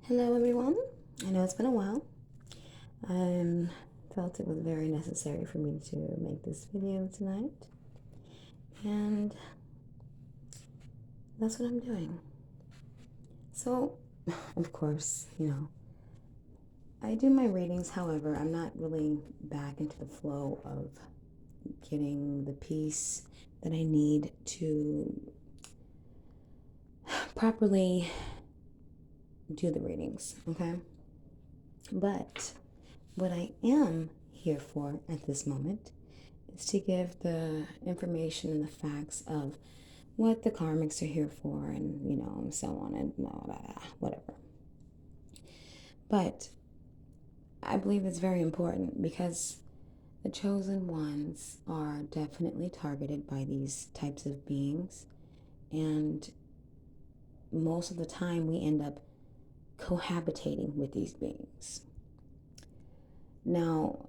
Hello, everyone. I know it's been a while. I felt it was very necessary for me to make this video tonight, and that's what I'm doing. So, of course, I do my readings. However, I'm not really back into the flow of getting the peace that I need to properly do the readings, okay? But what I am here for at this moment is to give the information and the facts of what the karmics are here for, and so on and blah, blah, blah, whatever. But I believe it's very important because the chosen ones are definitely targeted by these types of beings, and most of the time we end up cohabitating with these beings. Now,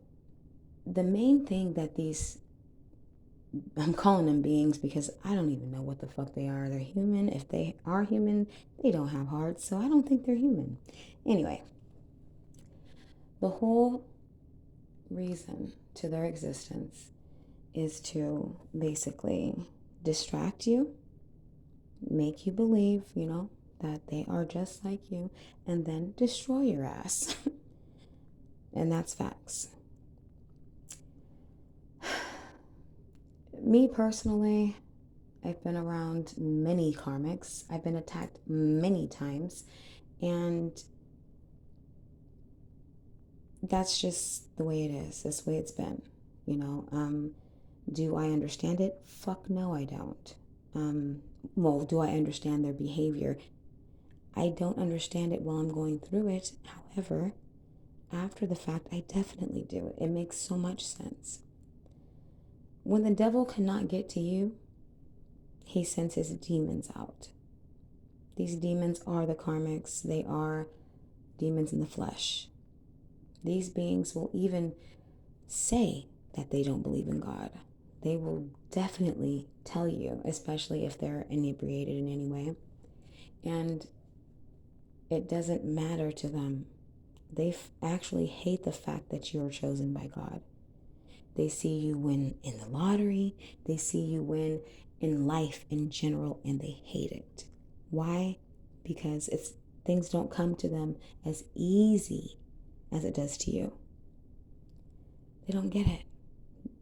the main thing that I'm calling them beings because I don't even know what the fuck they are. They're human. If they are human, they don't have hearts, so I don't think they're human. Anyway, the whole reason to their existence is to basically distract you, make you believe, that they are just like you, and then destroy your ass. And that's facts. Me personally, I've been around many karmics. I've been attacked many times, and that's just the way it is. That's the way it's been. Do I understand it? Fuck no, I don't. Well, do I understand their behavior? I don't understand it while I'm going through it. However, after the fact, I definitely do. It makes so much sense. When the devil cannot get to you, he sends his demons out. These demons are the karmics. They are demons in the flesh. These beings will even say that they don't believe in God. They will definitely tell you, especially if they're inebriated in any way. And it doesn't matter to them. They actually hate the fact that you are chosen by God. They see you win in the lottery. They see you win in life in general, and they hate it. Why? Because things don't come to them as easy as it does to you. They don't get it.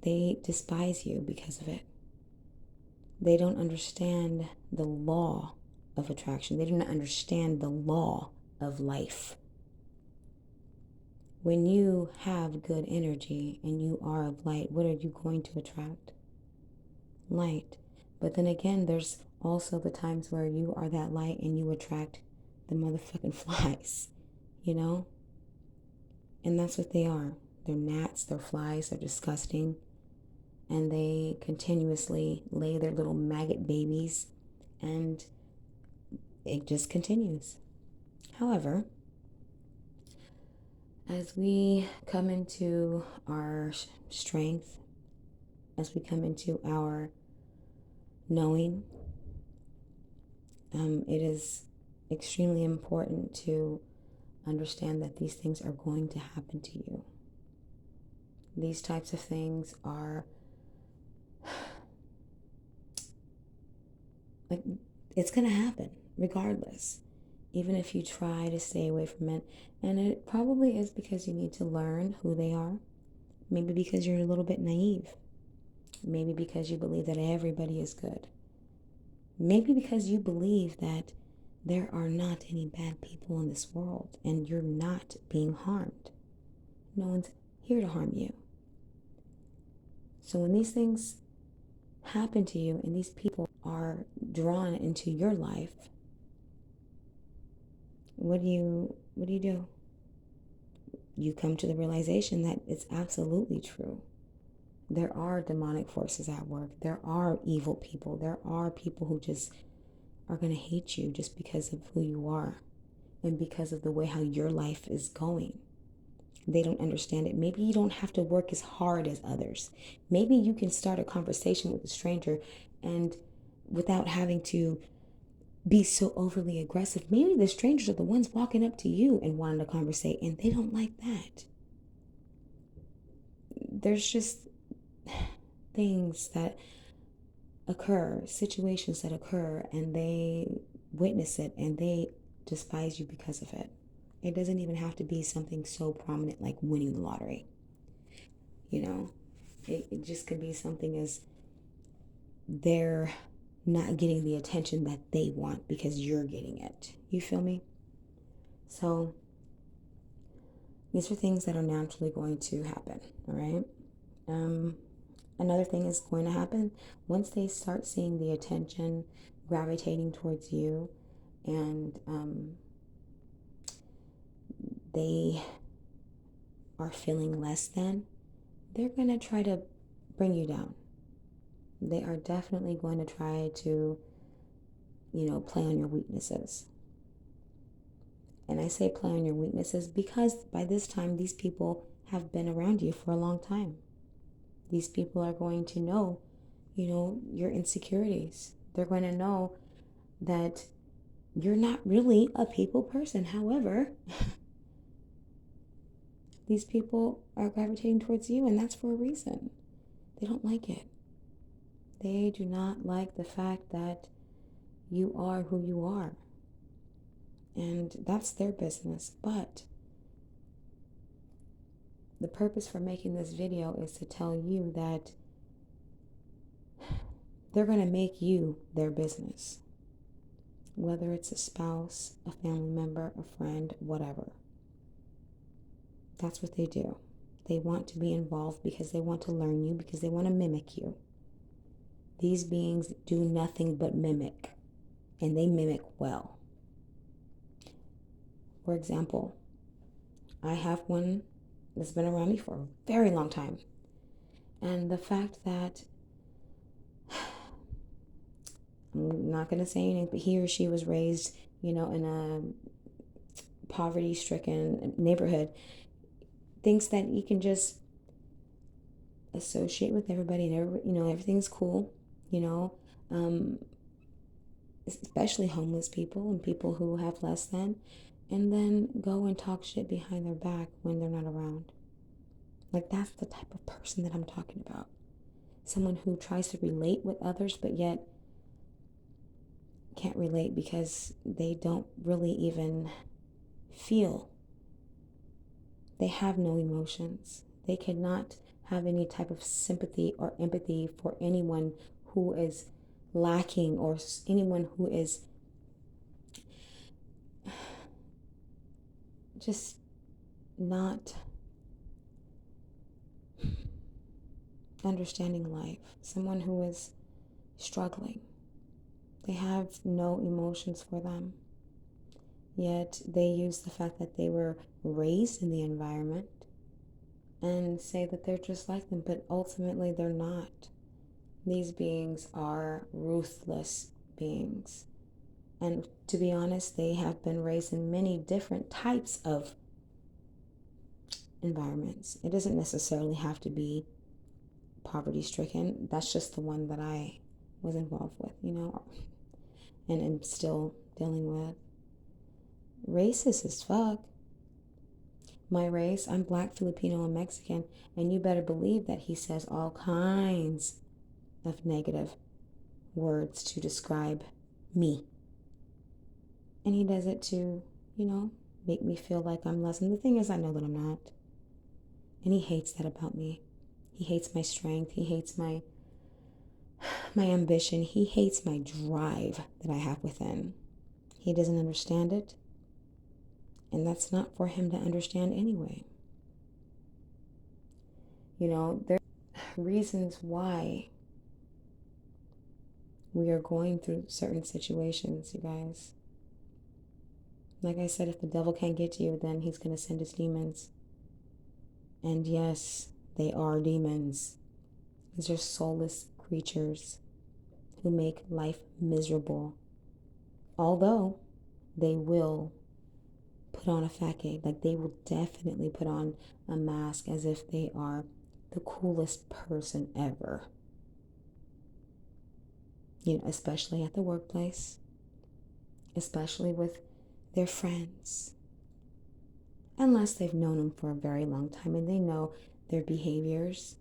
They despise you because of it. They don't understand the law of attraction. They do not understand the law of life. When you have good energy and you are of light, what are you going to attract? Light. But then again, there's also the times where you are that light and you attract the motherfucking flies, And that's what they are. They're gnats, they're flies, they're disgusting. And they continuously lay their little maggot babies, and it just continues. However, as we come into our strength, as we come into our knowing, it is extremely important to understand that these things are going to happen to you. These types of things are like, it's going to happen regardless, even if you try to stay away from it. And it probably is because you need to learn who they are. Maybe because you're a little bit naive. Maybe because you believe that everybody is good. Maybe because you believe that there are not any bad people in this world and you're not being harmed. No one's here to harm you. So when these things happen to you and these people are drawn into your life, what do you do? You come to the realization that it's absolutely true. There are demonic forces at work. There are evil people. There are people who just are going to hate you just because of who you are and because of the way how your life is going. They don't understand it. Maybe you don't have to work as hard as others. Maybe you can start a conversation with a stranger and without having to be so overly aggressive. Maybe the strangers are the ones walking up to you and wanting to conversate, and they don't like that. There's just things that occur, situations that occur, and they witness it and they despise you because of it. It doesn't even have to be something so prominent like winning the lottery. You know, it just could be something as they're not getting the attention that they want because you're getting it. You feel me? So these are things that are naturally going to happen, all right? Um, Another thing is going to happen once they start seeing the attention gravitating towards you, and they are feeling less than, they're going to try to bring you down. They are definitely going to try to, play on your weaknesses. And I say play on your weaknesses because by this time, these people have been around you for a long time. These people are going to know, your insecurities. They're going to know that you're not really a people person. However, these people are gravitating towards you, and that's for a reason. They don't like it. They do not like the fact that you are who you are. And that's their business. But the purpose for making this video is to tell you that they're going to make you their business. Whether it's a spouse, a family member, a friend, whatever. That's what they do. They want to be involved because they want to learn you, because they want to mimic you. These beings do nothing but mimic, and they mimic well. For example, I have one that's been around me for a very long time. And the fact that, I'm not going to say anything, but he or she was raised, in a poverty-stricken neighborhood, thinks that you can just associate with everybody and everything's cool, especially homeless people and people who have less than, and then go and talk shit behind their back when they're not around. Like, that's the type of person that I'm talking about. Someone who tries to relate with others, but yet can't relate because they don't really even feel. They have no emotions. They cannot have any type of sympathy or empathy for anyone who is lacking, or anyone who is just not understanding life. Someone who is struggling. They have no emotions for them. Yet they use the fact that they were raised in the environment and say that they're just like them, but ultimately they're not. These beings are ruthless beings. And to be honest, they have been raised in many different types of environments. It doesn't necessarily have to be poverty-stricken. That's just the one that I was involved with, and am still dealing with. Racist as fuck. My race, I'm Black, Filipino, and Mexican, and you better believe that he says all kinds of negative words to describe me. And he does it to, make me feel like I'm less. And the thing is, I know that I'm not. And he hates that about me. He hates my strength. He hates my ambition. He hates my drive that I have within. He doesn't understand it. And that's not for him to understand anyway. There are reasons why we are going through certain situations, you guys. Like I said, if the devil can't get to you, then he's going to send his demons. And yes, they are demons. These are soulless creatures who make life miserable. Although they will put on a facade, like they will definitely put on a mask as if they are the coolest person ever. Especially at the workplace. especially with their friends, unless they've known them for a very long time and they know their behaviors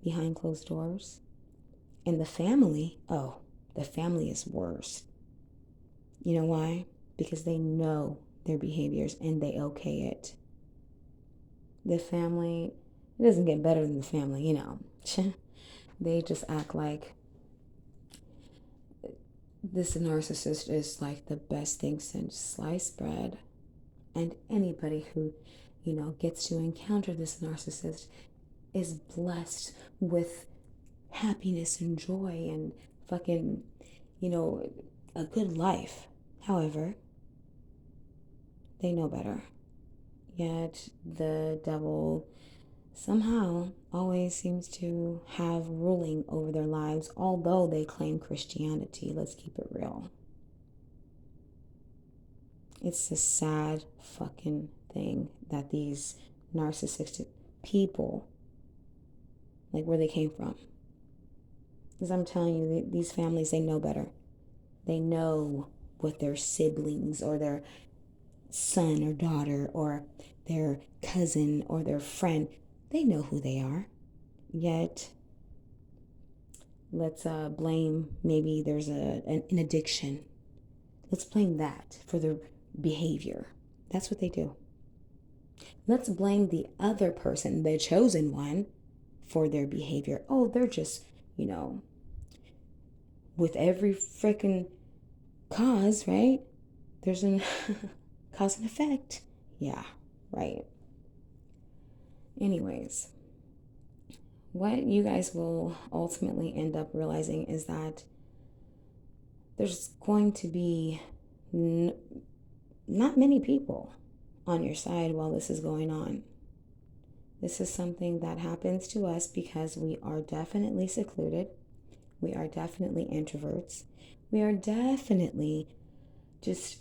behind closed doors. And the family, oh, the family is worse. You know why? Because they know their behaviors and they okay it. The family, it doesn't get better than the family, you know. They just act like this narcissist is like the best thing since sliced bread. And anybody who, gets to encounter this narcissist is blessed with happiness and joy and fucking, you know, a good life. However, they know better. Yet the devil somehow always seems to have ruling over their lives, although they claim Christianity. Let's keep it real. It's a sad fucking thing that these narcissistic people, like where they came from. Because I'm telling you, these families, they know better. They know what their siblings or their son or daughter or their cousin or their friend, they know who they are. Yet, let's blame, maybe there's an addiction. Let's blame that for their behavior. That's what they do. Let's blame the other person, the chosen one, for their behavior. Oh, they're just, with every freaking cause, right? There's an cause and effect. Yeah, right. Anyways, what you guys will ultimately end up realizing is that there's going to be not many people on your side while this is going on. This is something that happens to us because we are definitely secluded. We are definitely introverts. We are definitely just